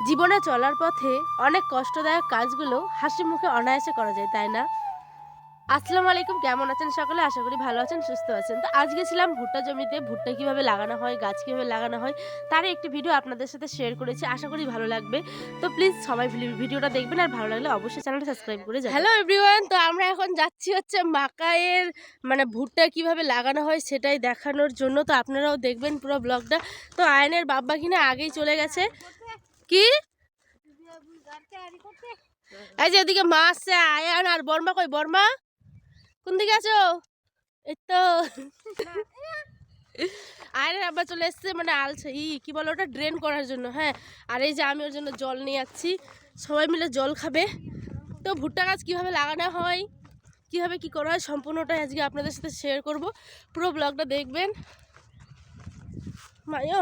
জীবনে চলার পথে অনেক কষ্টদায়ক কাজগুলো হাসি মুখে অনায়াসে করা যায়, তাই না? আসসালামু আলাইকুম, কেমন আছেন সকলে? আশা করি ভালো আছেন, সুস্থ আছেন। তো আজকে ছিলাম ভুট্টা জমিতে। ভুট্টা কিভাবে লাগানো হয়, গাছ কিভাবে লাগানো হয়, তার একটি ভিডিও আপনাদের সাথে শেয়ার করেছি। আশা করি ভালো লাগবে। তো প্লিজ সবাই ভিডিওটা দেখবেন, আর ভালো লাগলে অবশ্যই চ্যানেলটা সাবস্ক্রাইব করে যাবেন। হ্যালো এভরিওয়ান, তো আমরা এখন যাচ্ছি হচ্ছে মাকাইয়ের ভুট্টা কিভাবে লাগানো হয় সেটাই দেখানোর জন্য। তো আপনারাও দেখবেন পুরো ব্লগটা। তো আয়নের বাব্বা কিনা আগেই চলে গেছে। কি এই যে এদিকে মা আসছে, আয়ান আর বর্মা। কই বর্মা? কোন দিকে আছো? এই তো আয়নের আব্বা চলে এসছে, আলছে কি বলে ওটা, ড্রেন করার জন্য। হ্যাঁ, আর এই যে আমি ওর জন্য জল নিয়ে যাচ্ছি, সবাই মিলে জল খাবে। তো ভুট্টা গাছ কিভাবে লাগানো হয়, কিভাবে কি করা হয়, সম্পূর্ণটাই আজকে আপনাদের সাথে শেয়ার করব। পুরো ব্লগটা দেখবেন। মায়ো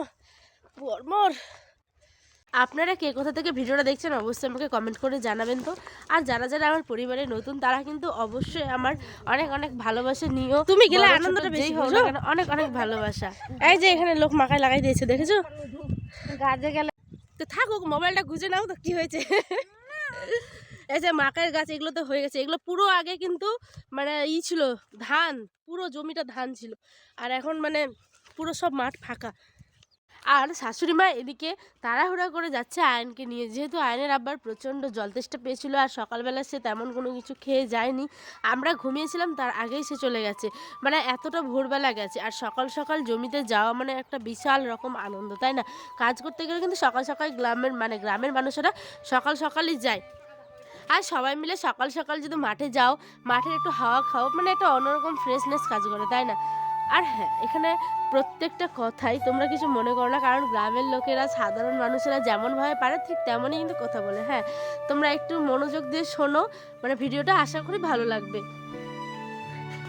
বর্মর, আপনারা কে কোথা থেকে ভিডিওটা দেখছেন অবশ্যই আমাকে কমেন্ট করে জানাবেন। তো আর যারা যারা আমার পরিবারে নতুন, তারা কিন্তু অবশ্যই আমার অনেক অনেক ভালোবাসা নিও। তুমি গেলে আনন্দটা বেশি হোক না কেন, অনেক অনেক ভালোবাসা। এই যে এখানে লোক মাখায় লাগাই দিয়েছে, দেখেছো? গাছে গেলে তো থাকুক, মোবাইলটা গুজে নাও তো, কি হয়েছে? এই যে মাকাইয়ের গাছ, এগুলো তো হয়ে গেছে। এগুলো পুরো আগে কিন্তু ছিল ধান, পুরো জমিটা ধান ছিল। আর এখন পুরো সব মাঠ ফাঁকা। আর শাশুড়ি মা এদিকে তাড়াহুড়া করে যাচ্ছে আয়নকে নিয়ে, যেহেতু আয়নের আব্বার প্রচণ্ড জল তেষ্টা পেয়েছিল। আর সকালবেলা সে তেমন কোনো কিছু খেয়ে যায়নি, আমরা ঘুমিয়েছিলাম তার আগেই সে চলে গেছে। এতটা ভোরবেলা গেছে। আর সকাল সকাল জমিতে যাওয়া একটা বিশাল রকম আনন্দ, তাই না? কাজ করতে গেলে কিন্তু সকাল সকাল গ্রামের মানুষেরা সকাল সকালই যায়। আর সবাই মিলে সকাল সকাল যদি মাঠে যাও, মাঠের একটু হাওয়া খাও, একটা অন্যরকম ফ্রেশনেস কাজ করে, তাই না? আর হ্যাঁ, এখানে প্রত্যেকটা কথাই তোমরা কিছু মনে করো না, কারণ গ্রামের লোকেরা, সাধারণ মানুষেরা যেমনভাবে পারে ঠিক তেমনই কিন্তু কথা বলে। হ্যাঁ, তোমরা একটু মনোযোগ দিয়ে শোনো, ভিডিওটা আশা করি ভালো লাগবে।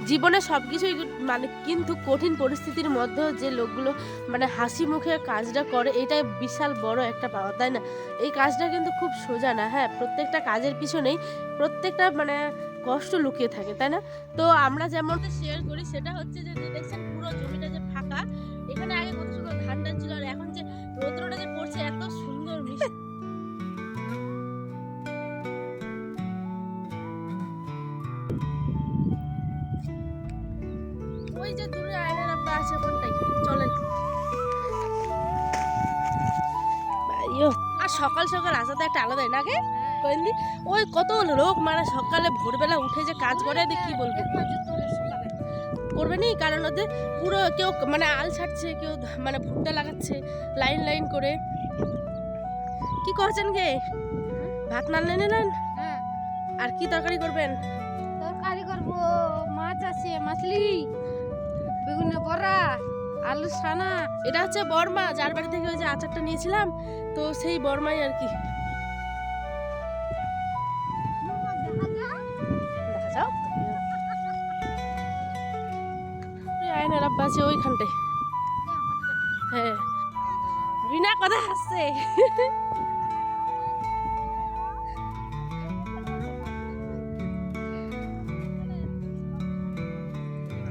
জীবনে সব কিছুই কিন্তু কঠিন পরিস্থিতির মধ্যেও যে লোকগুলো হাসি মুখে কাজটা করে, এটাই বিশাল বড় একটা পাওয়া, তাই না? এই কাজটা কিন্তু খুব সোজা না। হ্যাঁ, প্রত্যেকটা কাজের পিছনেই প্রত্যেকটা কষ্ট লুকিয়ে থাকে, তাই না? তো আমরা যেমন শেয়ার করি, সেটা হচ্ছে যে দেখছেন পুরো জমিটা যে ফাঁকা, এখানে আগে কত সুন্দর ধান টান ছিল, আর এখন যে রৌদ্রটা যে পড়ছে এত সুন্দর মিষ্টি। ওই যে দূরে আয়নের আব্বা আছে, কোনটাই চলেন। আর সকাল সকাল আসাতে একটা আলাদাই লাগে। ওই কত লোক সকালে ভোরবেলা উঠে যে কাজ করে, কি বলবো, করবে নি। কারণ ওদের পুরো কেউ আল ছাড়ছে, কেউ ভুট্টা লাগাচ্ছে লাইন লাইন করে। কি করছেন গে? ভাত নাড়লেন নেন? আর কি তরকারি করবেন? তরকারি করবো, মাছ আছে, মাছলি, বেগুন বড়া, আলু ছানা। এটা হচ্ছে বর্মা, যার বাড়ি থেকে ওই যে আচারটা নিয়েছিলাম, তো সেই বর্মাই আর কি। দেখা যাও, আয়নের আব্বা আছে ওইখানটায়। হ্যাঁ, রিনা কথা হাসছে।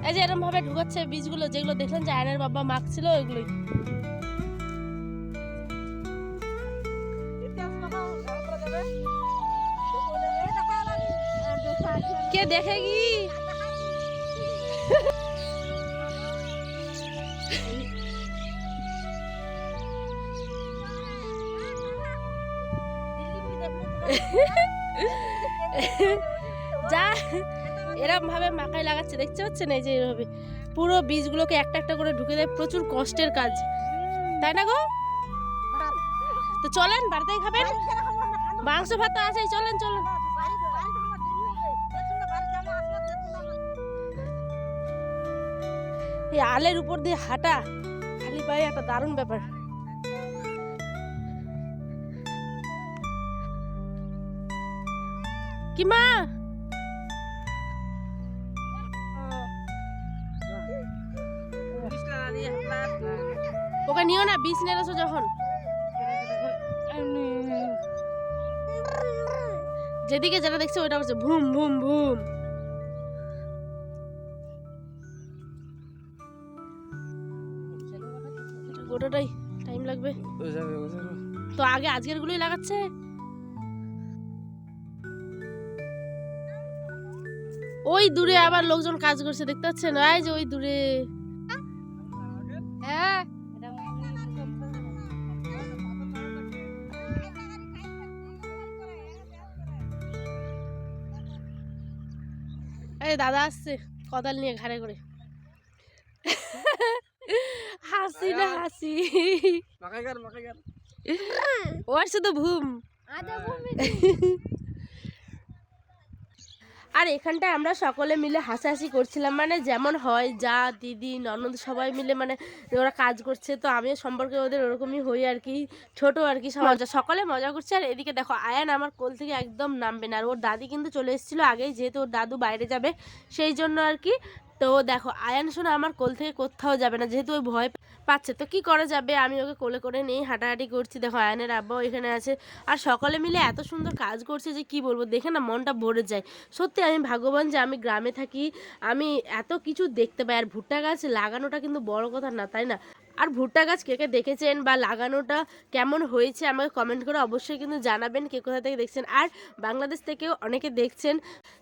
এই যে এরকম ভাবে ঢুকাচ্ছে বীজগুলো, যেগুলো দেখলেন যে আয়নের বাবা মাখছিল, ওইগুলোই। কে দেখে কি? যা এরকম ভাবে মাকাই লাগাচ্ছে, দেখতে পাচ্ছেন? এই যে এভাবে পুরো বীজগুলোকে একটা একটা করে ঢুকে দেয়, প্রচুর কষ্টের কাজ, তাই না গো? তো চলেন, বাড়িতেই খাবেন, মাংস ভাত তো আছেই, চলেন চলেন। এই আলের উপর দিয়ে হাঁটা খালি পায়ে একটা দারুণ ব্যাপার। কি মা, ওকে নিও না, বিষ নেড়েছো যখন। যেদিকে যেটা দেখছে ওইটা হচ্ছে ভুম ভুম ভুম। গোটাটাই টাইম লাগবে, তো আগে আজকের গুলোই লাগাচ্ছে। ওই দূরে আবার লোকজন কাজ করছে দেখতে পাচ্ছেন, এই যে ওই দূরে। হ্যাঁ এই দাদা আসছে কোদাল নিয়ে ঘাড়ে করে। হাসি না হাসি, ওর শুধু ঘুম। আর এখানটায় আমরা সকলে মিলে হাসাহাসি করছিলাম, মানে যেমন হয় যা দিদি ননদ সবাই মিলে মানে ওরা কাজ করছে, তো আমিও সম্পর্কে ওদের ওরকমই হই আর কি, ছোট আর কি সকলে মজা করছে। আর এদিকে দেখো আয়ান আমার কোল থেকে একদম নামবে না, আর ওর দাদি কিন্তু চলে এসেছিলো আগেই, যেহেতু ওর দাদু বাইরে যাবে সেই জন্য আর কি। তো দেখো আয়ান শোনা আমার কোল থেকে কোথাও যাবে না, যেহেতু ওই ভয় পাচ্ছে, তো কি করা যাবে, আমি ওকে কোলে করে নিয়ে হাঁটাহাঁটি করছি। দেখো আয়ানের আব্বাও এখানে আছে, আর সকলে মিলে এত সুন্দর কাজ করছে যে কি বলবো, দেখে না মনটা ভরে যায়। সত্যি আমি ভাগ্যবান যে আমি গ্রামে থাকি, আমি এত কিছু দেখতে পাই। আর ভুট্টা গাছ লাগানোটা কিন্তু বড় কথা না, তাই না? আর ভুট্টা গাছ কে কে দেখেছেন বা লাগানোটা কেমন হয়েছে আমাকে কমেন্ট করে অবশ্যই কিন্তু জানাবেন, কে কোথা থেকে দেখছেন। আর বাংলাদেশ থেকেও অনেকে দেখছেন,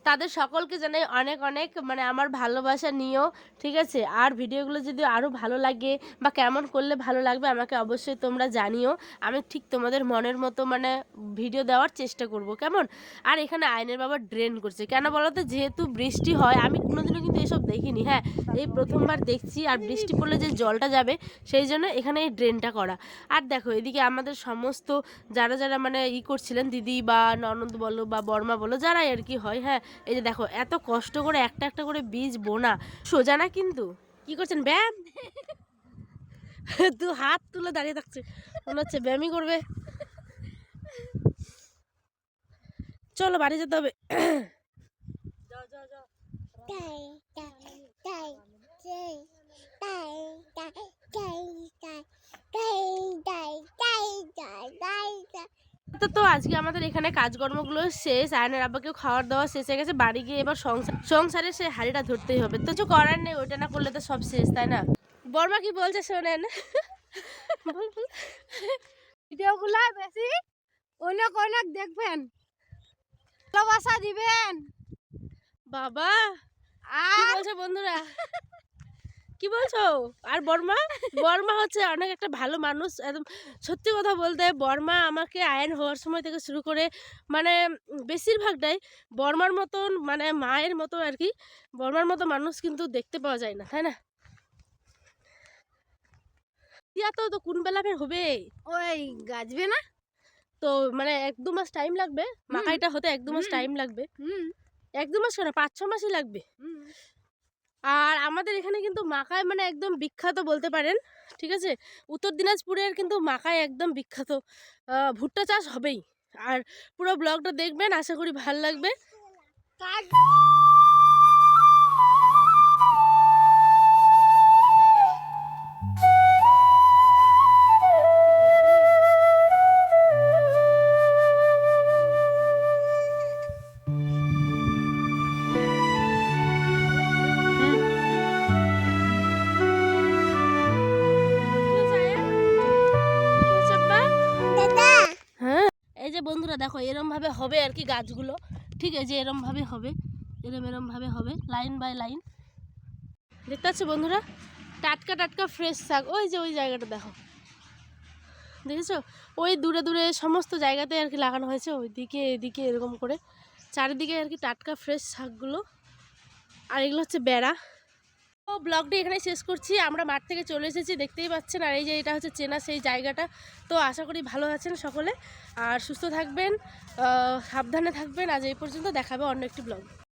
তাদের সকলকে জানাই অনেক অনেক মানে আমার ভালোবাসা নিও, ঠিক আছে? আর ভিডিওগুলো যদি আরও ভালো লাগে বা কেমন করলে ভালো লাগবে আমাকে অবশ্যই তোমরা জানিও, আমি ঠিক তোমাদের মনের মতো মানে ভিডিও দেওয়ার চেষ্টা করব, কেমন? আর এখানে আয়নের বাবা ড্রেন করছে কেন বলো তো, যেহেতু বৃষ্টি হয়, আমি কোনোদিনও কিন্তু এসব দেখিনি, হ্যাঁ এই প্রথমবার দেখছি। আর বৃষ্টি পড়লে যে জলটা যাবে সেই জন্য এখানে এই ড্রেনটা করা। আর দেখো এদিকে আমাদের সমস্ত যারা যারা মানে করছিলেন, দিদি বা ননদ বলো বা বর্মা বলো, যারাই আর কি হয়, হ্যাঁ এই যে দেখো এত কষ্ট করে একটা একটা করে বীজ বোনা সোজা না, কিন্তু কি করছেন ব্যায়াম। দু হাত তুলে দাঁড়িয়ে থাকছে, মনে হচ্ছে ব্যায়ামই করবে। চলো বাড়ি যেতে হবে। তো আজকে আমাদের এখানে কাজকর্মগুলো শেষ, আয়নের আব্বাকেও খাওয়ার দাওয়া শেষ হয়ে গেছে, বাড়ি গিয়ে এবার সংসারে সে হাড়িটা ধরতেই হবে, তো কিছু করার নেই, ওইটা না করলে তো সব শেষ, তাই না? বর্মা কি বলছে শোনেন। ভিডিওগুলো বেশি অনেক অনেক দেখবেন, ভালোবাসা দিবেন বাবা। কি আর বলছো বন্ধুরা, কি বলছো? আর বর্মা, বর্মা হচ্ছে অনেক একটা ভালো মানুষ, একদম সত্যি কথা বলতে বর্মা আমাকে আয়ন হওয়ার সময় থেকে শুরু করে মানে বেশিরভাগটাই বর্মার মতন মানে মায়ের মতো আর কি, বর্মার মতো মানুষ কিন্তু দেখতে পাওয়া যায় না, তাই না? তিয়া তো কোন বেলা ফের হবে, ওই গাছবে না, তো মানে 1-2 মাস টাইম লাগবে, মাকাইটা হতে 1-2 মাস টাইম লাগবে। 1-2 মাস কেন, 5-6 মাসই লাগবে। আর আমাদের এখানে কিন্তু মাকাই মানে একদম বিখ্যাত বলতে পারেন, ঠিক আছে? উত্তর দিনাজপুরের কিন্তু মাকাই একদম বিখ্যাত, ভুট্টা চাষ হবেই। আর পুরো ব্লগটা দেখবেন, আশা করি ভালো লাগবে। এই যে বন্ধুরা দেখো এরম ভাবে হবে আর কি গাছগুলো, ঠিক আছে? এরম ভাবে হবে, এরম ভাবে হবে লাইন বাই লাইন, দেখতে পাচ্ছ বন্ধুরা? টাটকা টাটকা ফ্রেশ শাক, ওই যে ওই জায়গাটা দেখো, দেখেছো? ওই দূরে দূরে সমস্ত জায়গাতে আর কি লাগানো হয়েছে, ওইদিকে এদিকে এরকম করে চারিদিকে আর কি টাটকা ফ্রেশ শাকগুলো। আর এগুলো হচ্ছে বেড়া। তো ব্লগটি এখানে শেষ করছি, আমরা মাঠ থেকে চলে এসেছি দেখতেই পাচ্ছেন, আর এই যে এটা হচ্ছে চেনা সেই জায়গাটা। তো আশা করি ভালো আছেন সকলে, আর সুস্থ থাকবেন, সাবধানে থাকবেন। আজ এই পর্যন্ত, দেখাবে অন্য একটি ব্লগ।